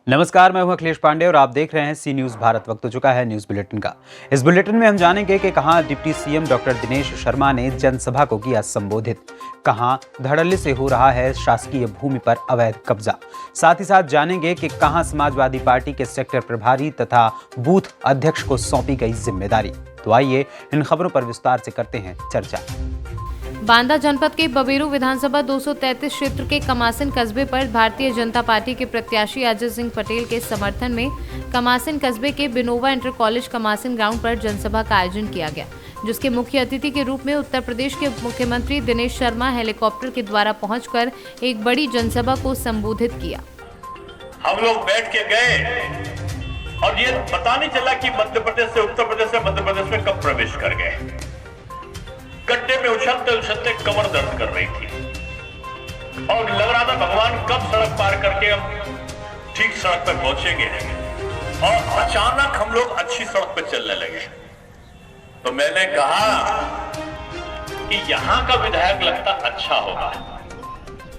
नमस्कार, मैं हूं अखिलेश पांडे और आप देख रहे हैं सी न्यूज भारत। वक्त हो चुका है न्यूज बुलेटिन का। इस बुलेटिन में हम जानेंगे कि कहां deputy CM doctor Dinesh Sharma ने जनसभा को किया संबोधित, कहां धड़ल्ले से हो रहा है शासकीय भूमि पर अवैध कब्जा। साथ ही साथ जानेंगे कि कहां समाजवादी पार्टी के सेक्टर प्रभारी तथा बूथ अध्यक्ष को सौंपी गई जिम्मेदारी। तो आइए इन खबरों पर विस्तार से करते हैं चर्चा। बांदा जनपद के बबेरू विधानसभा 233 क्षेत्र के कमासिन कस्बे पर भारतीय जनता पार्टी के प्रत्याशी अजय सिंह पटेल के समर्थन में कमासिन कस्बे के बिनोवा इंटर कॉलेज कमासिन ग्राउंड पर जनसभा का आयोजन किया गया, जिसके मुख्य अतिथि के रूप में उत्तर प्रदेश के मुख्यमंत्री दिनेश शर्मा हेलीकॉप्टर के द्वारा पहुंचकर एक बड़ी जनसभा को संबोधित किया। हम लोग बैठ के गए और ये पता नहीं चला कि मध्य प्रदेश से उत्तर प्रदेश से मध्य प्रदेश में कब प्रवेश कर गए। गड्ढे में उछलते उछलते कमर दर्द कर रही थी और लग रहा था भगवान कब सड़क पार करके हम ठीक सड़क पर पहुंचेंगे। और अचानक हम लोग अच्छी सड़क पर चलने लगे। तो मैंने कहा कि यहां का विधायक लगता अच्छा होगा,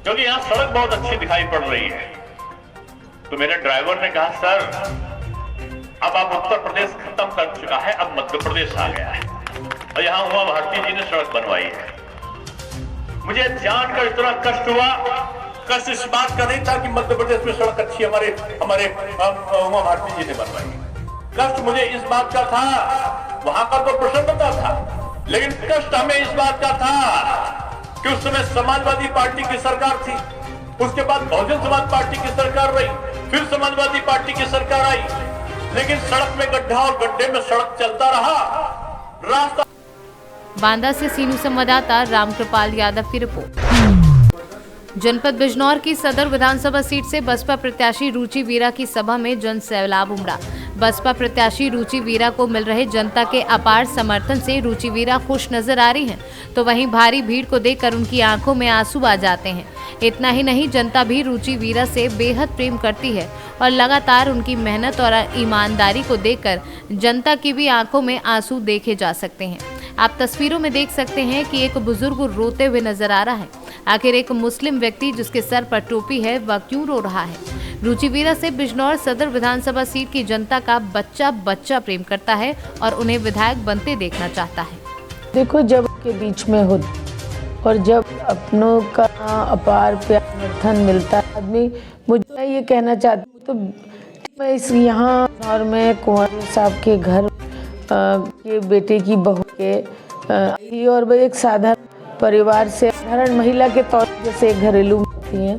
क्योंकि यहां सड़क बहुत अच्छी दिखाई पड़ रही है। तो मेरे ड्राइवर ने कहा, सर अब आप उत्तर प्रदेश खत्म कर चुका है, अब मध्य प्रदेश आ गया है और यहाँ उमा भारती जी ने सड़क बनवाई है। मुझे जानकर इतना कष्ट हुआ। कष्ट इस बात का नहीं था कि मध्य प्रदेश में सड़क अच्छी हमारे उमा भारती जी ने बनवाई। कष्ट मुझे इस बात का था, वहां का तो प्रसन्नता था, लेकिन कष्ट हमें इस बात का था कि उस समय समाजवादी पार्टी की सरकार थी, उसके बाद बहुजन समाज पार्टी की सरकार रही, फिर समाजवादी पार्टी की सरकार आई, लेकिन सड़क में गड्ढा और गड्ढे में सड़क चलता रहा। रास्ता बांदा से सीनू संवाददाता रामकृपाल यादव की रिपोर्ट। जनपद बिजनौर की सदर विधानसभा सीट से बसपा प्रत्याशी रुचि वीरा की सभा में जन सैलाब उमड़ा। बसपा प्रत्याशी रुचि वीरा को मिल रहे जनता के अपार समर्थन से रुचि वीरा खुश नजर आ रही हैं, तो वहीं भारी भीड़ को देखकर उनकी आंखों में आंसू आ जाते हैं। इतना ही नहीं, जनता भी रुचि वीरा से बेहद प्रेम करती है और लगातार उनकी मेहनत और ईमानदारी को देखकर जनता की भी आंखों में आंसू देखे जा सकते हैं। आप तस्वीरों में देख सकते हैं कि एक बुजुर्ग रोते हुए नजर आ रहा है। आखिर एक मुस्लिम व्यक्ति जिसके सर पर टोपी है, वह क्यों रो रहा है? रुचि वीरा से बिजनौर सदर विधानसभा सीट की जनता का बच्चा बच्चा प्रेम करता है और उन्हें विधायक बनते देखना चाहता है। देखो, जब के बीच में हो और जब अपनों का अपार प्यार समर्थन मिलता है आदमी, मुझे ये कहना चाहती हूँ, तो मैं इस यहाँ और मैं कुंवर साहब के घर के बेटे की बहू के और वह एक साधारण परिवार से साधारण महिला के तौर पर जैसे घरेलू होती हैं,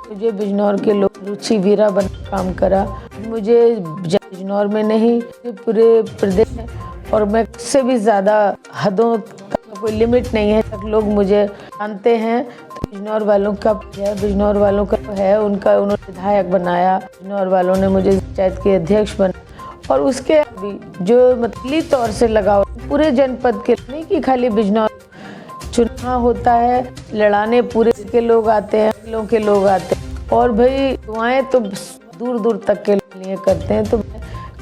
मुझे बिजनौर के लोग रुचि वीरा बन काम करा। मुझे बिजनौर में नहीं, पूरे प्रदेश में, और मैं उससे भी ज़्यादा हदों का कोई लिमिट नहीं है तक लोग मुझे जानते हैं। तो बिजनौर वालों का है, बिजनौर वालों का है, उनका उन्होंने विधायक बनाया, बिजनौर वालों ने मुझे पंचायत के अध्यक्ष बनाया, और उसके भी जो मतली तौर से लगाओ पूरे जनपद के, नहीं कि खाली बिजनौर चुनाव होता है, लड़ाने पूरे के लोग आते हैं, लोगों के लोग आते हैं, और भाई दुआएं तो दूर दूर तक के लिए करते हैं। तो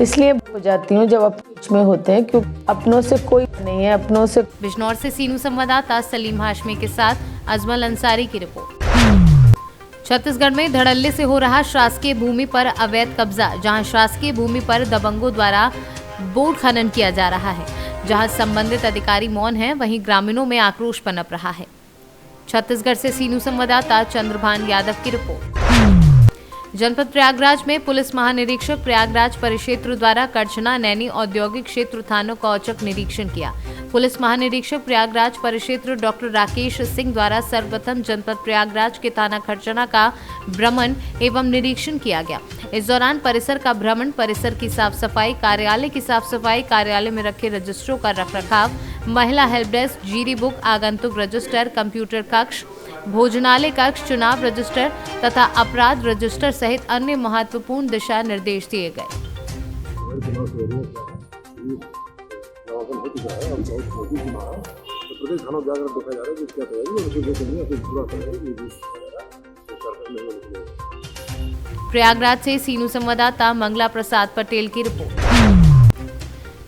इसलिए हो जाती हूँ जब अपने में होते हैं, क्योंकि अपनों से कोई नहीं है, अपनों से। बिजनौर से सीनू संवाददाता सलीम हाशमी के साथ अजमल अंसारी की रिपोर्ट। छत्तीसगढ़ में धड़ल्ले से हो रहा शासकीय भूमि पर अवैध कब्जा। जहां शासकीय भूमि पर दबंगों द्वारा बोर्ड खनन किया जा रहा है, जहां संबंधित अधिकारी मौन हैं, वहीं ग्रामीणों में आक्रोश पनप रहा है। छत्तीसगढ़ से सीनू संवाददाता चंद्रभान यादव की रिपोर्ट। जनपद प्रयागराज में पुलिस महानिरीक्षक प्रयागराज परिक्षेत्र द्वारा करछना नैनी औद्योगिक क्षेत्र थानों का औचक निरीक्षण किया। पुलिस महानिरीक्षक प्रयागराज परिक्षेत्र डॉक्टर राकेश सिंह द्वारा सर्वप्रथम जनपद प्रयागराज के थाना खरचना का भ्रमण एवं निरीक्षण किया गया। इस दौरान परिसर का भ्रमण, परिसर की साफ सफाई, कार्यालय की साफ सफाई, कार्यालय में रखे रजिस्टरों का रखरखाव, महिला हेल्प डेस्क, जीडी बुक, आगंतुक रजिस्टर, कंप्यूटर कक्ष, भोजनालय कक्ष, चुनाव रजिस्टर तथा अपराध रजिस्टर सहित अन्य महत्वपूर्ण दिशा निर्देश दिए गए। प्रयागराज से सीनू संवाददाता मंगला प्रसाद पटेल की रिपोर्ट।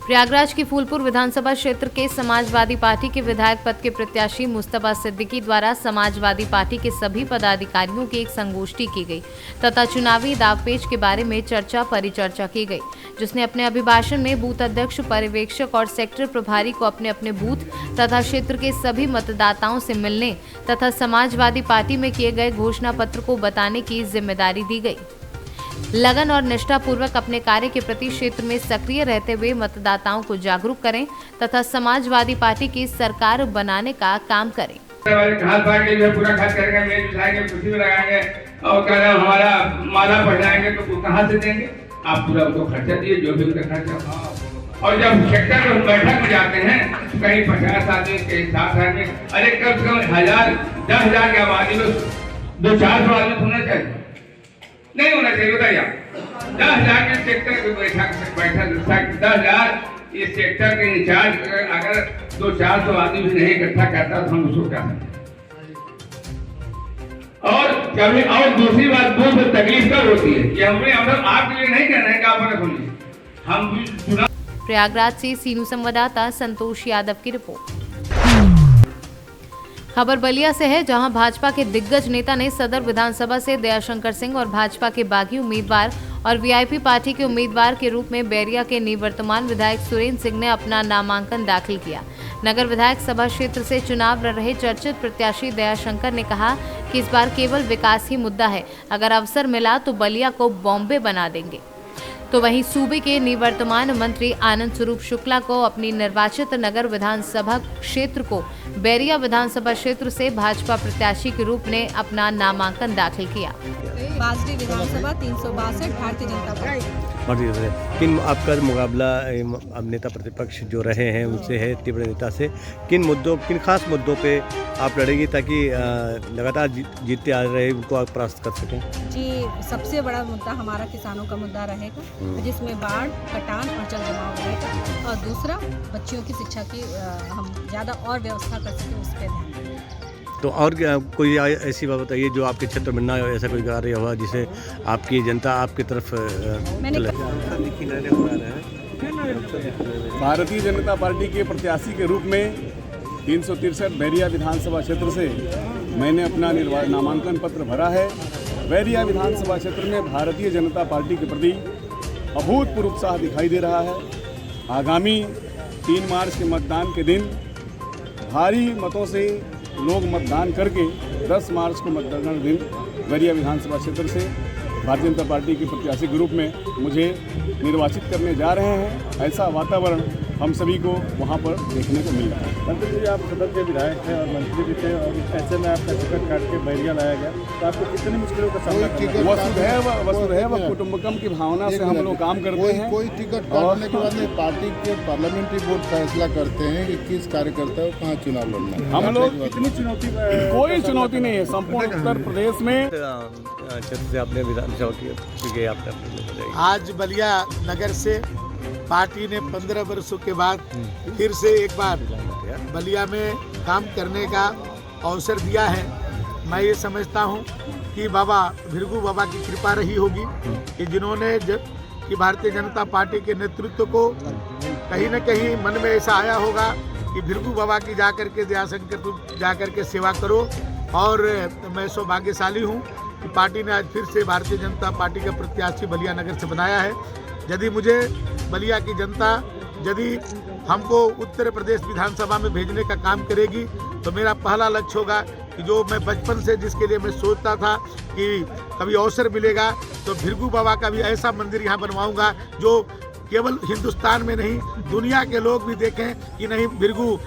प्रयागराज की फूलपुर विधानसभा क्षेत्र के समाजवादी पार्टी के विधायक पद के प्रत्याशी मुस्तफा सिद्दीकी द्वारा समाजवादी पार्टी के सभी पदाधिकारियों की एक संगोष्ठी की गई तथा चुनावी दावपेच के बारे में चर्चा परिचर्चा की गई, जिसने अपने अभिभाषण में बूथ अध्यक्ष, पर्यवेक्षक और सेक्टर प्रभारी को अपने अपने बूथ तथा क्षेत्र के सभी मतदाताओं से मिलने तथा समाजवादी पार्टी में किए गए घोषणा पत्र को बताने की जिम्मेदारी दी गई। लगन और निष्ठापूर्वक अपने कार्य के प्रति क्षेत्र में सक्रिय रहते हुए मतदाताओं को जागरूक करें तथा समाजवादी पार्टी की सरकार बनाने का काम करें। खाद पार्टी जो पूरा खाद करेंगे, मेज बिछाएंगे, कुर्सी में लगाएंगे और कह रहे हमारा माला पहनाएंगे, तो कहाँ से देंगे? आप पूरा उनको खर्चा दिए, जो भी उनका खर्चा। और जब सेक्टर में बैठक में जाते हैं तो कहीं 50 आदमी, कहीं 60 आदमी, अरे कम से कम 1000, 10,000 की आबादी में 200-400 आदमी होना चाहिए, नहीं होना चाहिए? बताइए आप 10,000 के सेक्टर की बैठक 10,000 इस सेक्टर के इंचार्ज अगर 200-400 आदमी भी नहीं इकट्ठा करता तो हम उसको क्या और कभी। और दूसरी बात, बहुत तकलीफ कब होती है कि हमें आपके लिए नहीं कहना है कि आप अपने बोलिए, हम चुनाव। प्रयागराज से सीनू संवाददाता संतोष यादव की रिपोर्ट। खबर बलिया से है, जहां भाजपा के दिग्गज नेता ने सदर विधानसभा से दयाशंकर सिंह और भाजपा के बागी उम्मीदवार और वीआईपी पार्टी के उम्मीदवार के रूप में बैरिया के निवर्तमान विधायक सुरेंद्र सिंह ने अपना नामांकन दाखिल किया। नगर विधायक सभा क्षेत्र से चुनाव लड़ रहे चर्चित प्रत्याशी दयाशंकर ने कहा कि इस बार केवल विकास ही मुद्दा है, अगर अवसर मिला तो बलिया को बॉम्बे बना देंगे। तो वहीं सूबे के निवर्तमान मंत्री आनंद स्वरूप शुक्ला को अपनी निर्वाचित नगर विधानसभा क्षेत्र को बैरिया विधानसभा क्षेत्र से भाजपा प्रत्याशी के रूप में अपना नामांकन दाखिल किया। बाजरी विधानसभा 362 भारतीय जनता पार्टी। किन आपका मुकाबला अब नेता प्रतिपक्ष जो रहे हैं उनसे है, तीव्र नेता से, किन खास मुद्दों पे आप लड़ेंगे ताकि लगातार जीतते आ रहे उनको आप परास्त कर सकें? जी, सबसे बड़ा मुद्दा हमारा किसानों का मुद्दा रहेगा, जिसमें बाढ़, कटान और जल जमाव रहेगा, और दूसरा बच्चियों की शिक्षा की हम ज़्यादा और व्यवस्था कर सकें उस पर ध्यान दें। तो और कोई ऐसी बात बताइए जो आपके क्षेत्र में ना ऐसा कोई कार्य हुआ जिसे आपकी जनता आपकी तरफ भारतीय जनता पार्टी के प्रत्याशी के रूप में 363 बैरिया विधानसभा क्षेत्र से मैंने अपना नामांकन पत्र भरा है। बैरिया विधानसभा क्षेत्र में भारतीय जनता पार्टी के प्रति अभूतपूर्व उत्साह दिखाई दे रहा है। आगामी 3 मार्च के मतदान के दिन भारी मतों से लोग मतदान करके 10 मार्च को मतदान दिन बैरिया विधानसभा क्षेत्र से भारतीय जनता पार्टी के प्रत्याशी के रूप में मुझे निर्वाचित करने जा रहे हैं। ऐसा वातावरण हम सभी को वहाँ पर देखने को मिल रहा है। मंत्री जी, आप सदर के विधायक हैं और मंत्री भी थे और ऐसे में आपका टिकट काट के बैरिया लाया गया, तो आपको कितनी मुश्किलों का सामना करना है? वसुधैव कुटुंबकम की भावना से हम लोग काम करते हैं। कोई टिकट काटने के बाद में पार्टी के पार्लियामेंट्री बोर्ड फैसला करते हैं कि किस कार्यकर्ता को कहाँ चुनाव लड़ना है। हम लोग इतनी चुनौती, कोई चुनौती नहीं है। संपूर्ण उत्तर प्रदेश में क्षेत्र से आपने विधानसभा की आपने आज बलिया नगर से पार्टी ने 15 वर्षों के बाद फिर से एक बार बलिया में काम करने का अवसर दिया है। मैं ये समझता हूँ कि बाबा भृगु बाबा की कृपा रही होगी कि जिन्होंने कि भारतीय जनता पार्टी के नेतृत्व को कहीं न कहीं मन में ऐसा आया होगा कि भृगु बाबा की जाकर के दयाशंकर तुम जाकर के सेवा करो। और मैं सौभाग्यशाली हूँ कि पार्टी ने आज फिर से भारतीय जनता पार्टी का प्रत्याशी बलिया नगर से बनाया है। यदि मुझे बलिया की जनता यदि हमको उत्तर प्रदेश विधानसभा में भेजने का काम करेगी तो मेरा पहला लक्ष्य होगा कि जो मैं बचपन से जिसके लिए मैं सोचता था कि कभी अवसर मिलेगा तो भृगु बाबा का भी ऐसा मंदिर यहाँ बनवाऊंगा जो केवल हिंदुस्तान में नहीं दुनिया के लोग भी देखें कि नहीं भृगु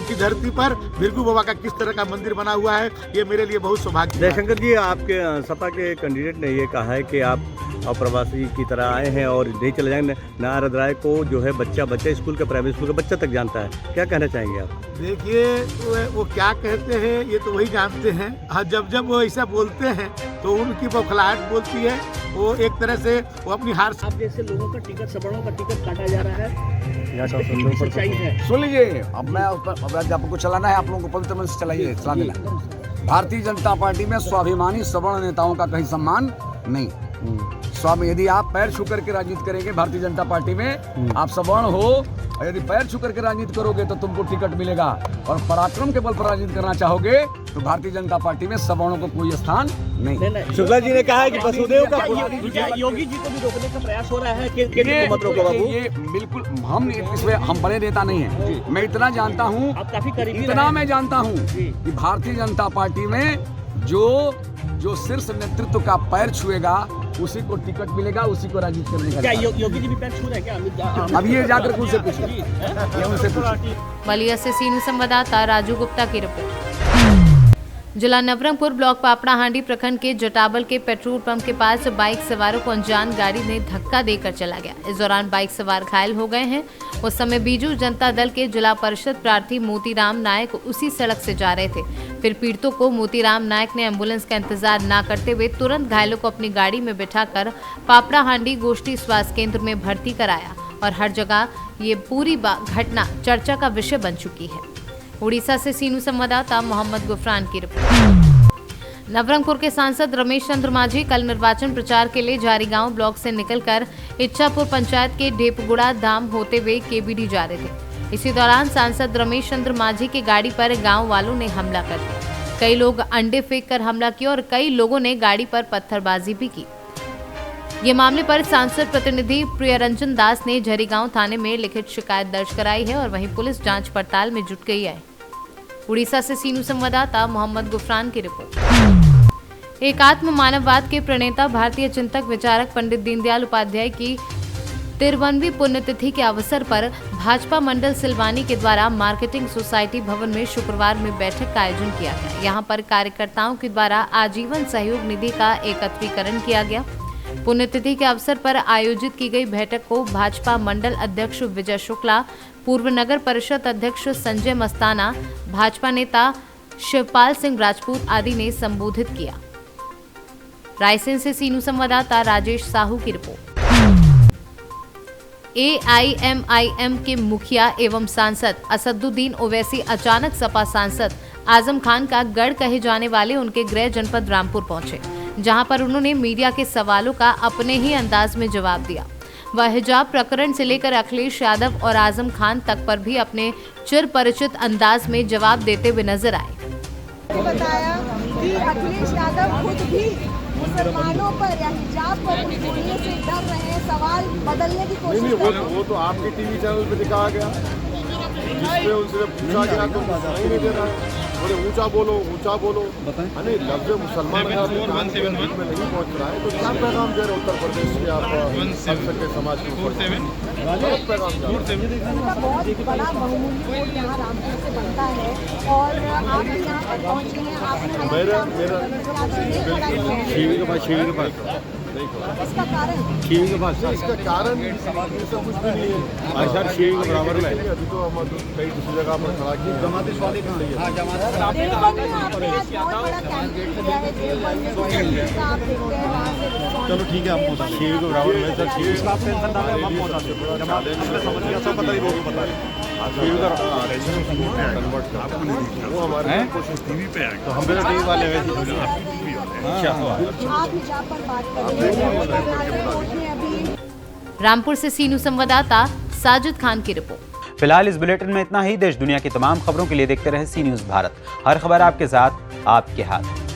की धरती पर भृगु बाबा का किस तरह का मंदिर बना हुआ है। ये मेरे लिए बहुत सौभाग्य। दयाशंकर जी, आपके सपा के कैंडिडेट ने ये कहा है कि आप अप्रवासी की तरह आए हैं और नहीं चले जाएंगे। नारद राय को जो है बच्चा स्कूल का प्राइवेट स्कूल का बच्चा तक जानता है, क्या कहना चाहेंगे आप? देखिए, वो क्या कहते हैं ये तो वही जानते हैं। हाँ, जब वो ऐसा बोलते हैं तो उनकी बौखलाहट बोलती है। वो एक तरह से वो अपनी हार। आप जैसे लोगों का टिकट, सवर्णों का टिकट काटा जा रहा है, सच्चाई है। सुन लीजिए, अब मैं आपको चलाना है, आप लोगों को पवित्र मन से चलाइए, चला देना। भारतीय जनता पार्टी में स्वाभिमानी सवर्ण नेताओं का कहीं सम्मान नहीं। स्वामी, यदि आप पैर छू करके राजनीति करेंगे भारतीय जनता पार्टी में, आप सवर्ण हो, और यदि पैर छू करके राजनीति करोगे तो तुमको टिकट मिलेगा, और पराक्रम के बल पर राजनीति करना चाहोगे तो भारतीय जनता पार्टी में सवर्णों को कोई स्थान नहीं। शुक्ला जी ने कहा है कि वसुदेव का योगी जी को भी रोकने का प्रयास हो रहा है कि ये बिल्कुल हम इसमें हम बड़े नेता नहीं है। मैं इतना जानता हूँ, इतना मैं जानता हूँ कि भारतीय जनता पार्टी में जो शीर्ष नेतृत्व का पैर छुएगा उसी को टिकट मिलेगा, उसी को राजनीति करने का। क्या योगी जी भी पैर छू रहे हैं क्या? अब ये जाकर उनसे पूछिए। बलिया से सीनू संवाददाता राजू गुप्ता की रिपोर्ट। जिला नवरंगपुर ब्लॉक पापड़ाहांडी प्रखंड के जटाबल के पेट्रोल पंप के पास बाइक सवारों को अनजान गाड़ी ने धक्का देकर चला गया। इस दौरान बाइक सवार घायल हो गए हैं। उस समय बीजू जनता दल के जिला परिषद प्रार्थी मोतीराम नायक उसी सड़क से जा रहे थे। फिर पीड़ितों को मोतीराम नायक ने एम्बुलेंस का इंतजार न करते हुए तुरंत घायलों को अपनी गाड़ी में बिठाकर पापड़ाहांडी गोष्ठी स्वास्थ्य केंद्र में भर्ती कराया और हर जगह ये पूरी घटना चर्चा का विषय बन चुकी है। उड़ीसा से सीनू संवाददाता मोहम्मद गुफरान की रिपोर्ट। नवरंगपुर के सांसद रमेश चंद्र मांझी कल निर्वाचन प्रचार के लिए जारीगांव ब्लॉक से निकलकर इच्छापुर पंचायत के ढेपगुड़ा धाम होते हुए केबीडी जा रहे थे। इसी दौरान सांसद रमेश चंद्र मांझी की गाड़ी पर गांव वालों ने हमला कर दिया। कई लोग अंडे फेंक कर हमला किया और कई लोगों ने गाड़ी पर पत्थरबाजी भी की। ये मामले पर सांसद प्रतिनिधि प्रियरंजन दास ने झरीगांव थाने में लिखित शिकायत दर्ज कराई है और वहीं पुलिस जांच पड़ताल में जुट गई है। उड़ीसा से सीनू संवाददाता मोहम्मद गुफरान की रिपोर्ट। एकात्म मानववाद के प्रणेता भारतीय चिंतक विचारक पंडित दीनदयाल उपाध्याय की 53वीं पुण्यतिथि के अवसर पर भाजपा मंडल सिलवानी के द्वारा मार्केटिंग सोसाइटी भवन में शुक्रवार में बैठक का आयोजन किया गया। यहाँ पर कार्यकर्ताओं के द्वारा आजीवन सहयोग निधि का एकत्रीकरण किया गया। पुण्यतिथि के अवसर पर आयोजित की गई बैठक को भाजपा मंडल अध्यक्ष विजय शुक्ला, पूर्व नगर परिषद अध्यक्ष संजय मस्ताना, भाजपा नेता शिवपाल सिंह राजपूत आदि ने संबोधित किया। रायसेन से सीनू संवाददाता राजेश साहू की रिपोर्ट। AIMIM के मुखिया एवं सांसद असदुद्दीन ओवैसी अचानक सपा सांसद आजम खान का गढ़ कहे जाने वाले उनके गृह जनपद रामपुर पहुंचे, जहां पर उन्होंने मीडिया के सवालों का अपने ही अंदाज में जवाब दिया। वह हिजाब प्रकरण से लेकर अखिलेश यादव और आजम खान तक पर भी अपने चिर परिचित अंदाज में जवाब देते हुए नजर आए। बताया कि अखिलेश यादव खुद भी मुसलमानों पर या हिजाब पर बोलने से डर रहे हैं, सवाल बदलने की कोशिश कर रहे हैं। वो तो आपके टीवी चैनल पे दिखाया गया, जिसमें उनसे पूछा गया तो नहीं दे रहा है। बोले ऊंचा बोलो, ऊंचा बोलो। अरे लफ्ज़ मुसलमान में नहीं पहुंच रहा है तो क्या पैगाम दे रहे उत्तर प्रदेश के आप के समाज के ऊपर पैगाम बहुत बड़ा बहुमूल्य वोट यहाँ रामपुर से बनता है और आप यहाँ पर पहुँचे हैं। इसका कारण ऐसा कुछ भी नहीं है। सर शेर के बराबर में अभी तो हम कई दूसरी जगह पर खड़ा की जमाती वाले कहाँ है? चलो ठीक है, आप शेर के बराबर में सर शेर का टेंशन डाले हम पहुंचाते जमाते समझ गया सब पता ही लोगों को पता है। वो हमारे कोशिश टीवी पे है तो हम टीवी वाले वैसे रामपुर से सीनू संवाददाता साजिद खान की रिपोर्ट। फिलहाल इस बुलेटिन में इतना ही। देश दुनिया की तमाम खबरों के लिए देखते रहे सी न्यूज़ भारत। हर खबर आपके साथ, आपके हाथ।